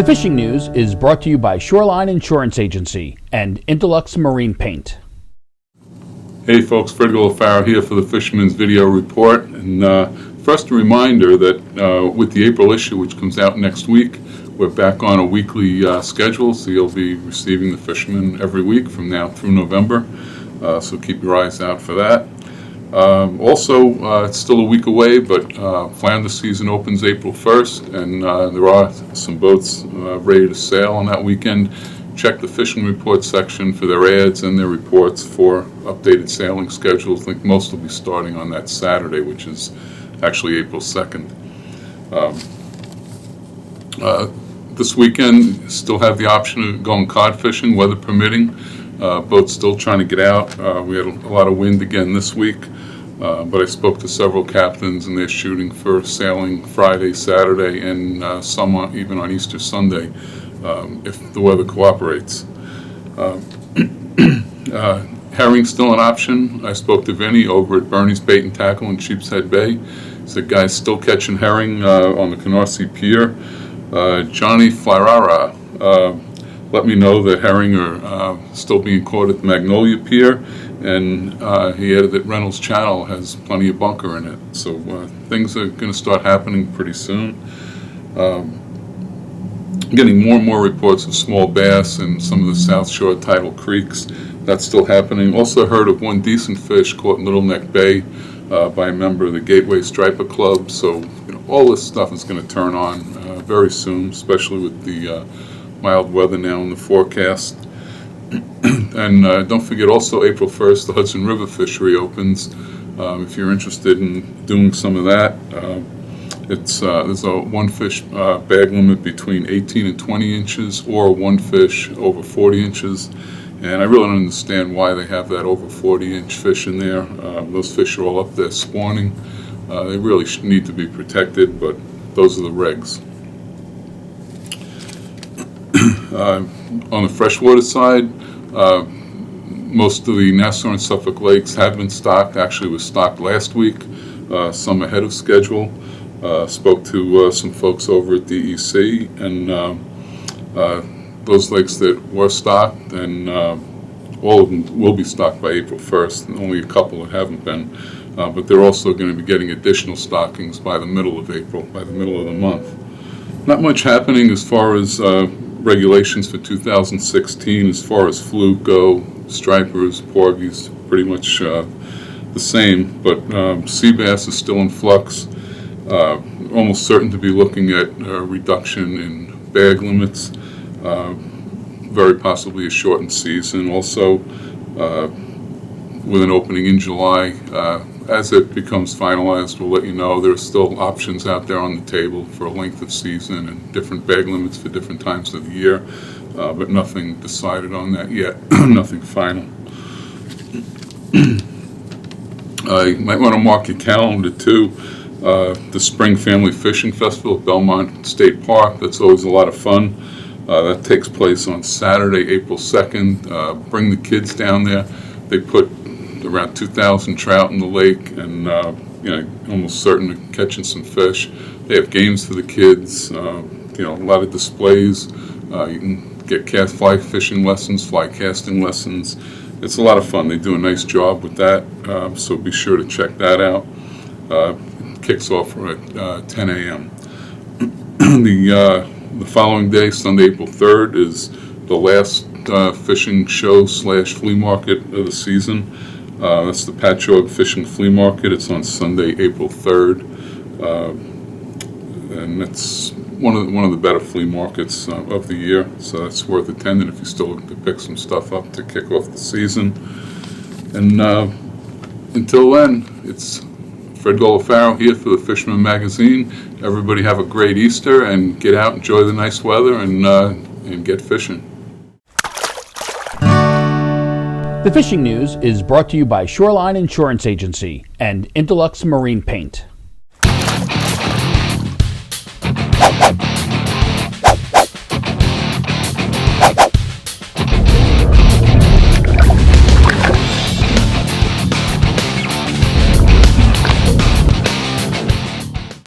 The fishing news is brought to you by Shoreline Insurance Agency and Interlux Marine Paint. Hey folks, Fred Golofaro here for the Fisherman's video report. And first a reminder that with the April issue, which comes out next week, we're back on a weekly schedule, so you'll be receiving the Fisherman every week from now through November. So keep your eyes out for that. Also, it's still a week away, but flounder season opens April 1st, and there are some boats ready to sail on that weekend. Check the fishing report section for their ads and their reports for updated sailing schedules. I think most will be starting on that Saturday, which is actually April 2nd. This weekend, still have the option of going cod fishing, weather permitting. Boats still trying to get out. We had a lot of wind again this week, but I spoke to several captains, and they're shooting for sailing Friday, Saturday, and some even on Easter Sunday, if the weather cooperates. Herring's still an option. I spoke to Vinny over at Bernie's Bait and Tackle in Sheepshead Bay. He said guys still catching herring on the Canarsie Pier. Johnny Flarara let me know that herring are still being caught at the Magnolia Pier, and he added that Reynolds Channel has plenty of bunker in it. So things are going to start happening pretty soon. Getting more and more reports of small bass in some of the South Shore tidal creeks. That's still happening. Also heard of one decent fish caught in Little Neck Bay by a member of the Gateway Striper Club. So all this stuff is going to turn on very soon, especially with the mild weather now in the forecast. And don't forget also April 1st, the Hudson River fishery opens. If you're interested in doing some of that, there's a one fish bag limit between 18 and 20 inches or one fish over 40 inches. And I really don't understand why they have that over 40-inch fish in there. Those fish are all up there spawning. They really need to be protected, but those are the regs. On the freshwater side, most of the Nassau and Suffolk lakes have been stocked. Actually, was stocked last week, some ahead of schedule. Spoke to some folks over at DEC, and those lakes that were stocked, and all of them will be stocked by April 1st, and only a couple that haven't been. But they're also going to be getting additional stockings by the middle of April, by the middle of the month. Not much happening as far as regulations for 2016 as far as fluke go, stripers, porgies, pretty much the same, but sea bass is still in flux. Almost certain to be looking at a reduction in bag limits, very possibly a shortened season. Also, with an opening in July, as it becomes finalized, we'll let you know. There are still options out there on the table for a length of season and different bag limits for different times of the year, but nothing decided on that yet, nothing final. You might want to mark your calendar too. The Spring Family Fishing Festival at Belmont State Park, that's always a lot of fun. That takes place on Saturday, April 2nd. Bring the kids down there. They put around 2,000 trout in the lake, and almost certain of catching some fish. They have games for the kids, a lot of displays. You can get fly fishing lessons, fly casting lessons. It's a lot of fun. They do a nice job with that, so be sure to check that out. Kicks off at 10 a.m. The following day, Sunday, April 3rd, is the last fishing show / flea market of the season. That's the Patchogue Fishing Flea Market. It's on Sunday, April 3rd, and that's one of the better flea markets of the year. So that's worth attending if you're still looking to pick some stuff up to kick off the season. And until then, it's Fred Golofaro here for the Fisherman magazine. Everybody have a great Easter and get out, enjoy the nice weather, and get fishing. The fishing news is brought to you by Shoreline Insurance Agency and Interlux Marine Paint.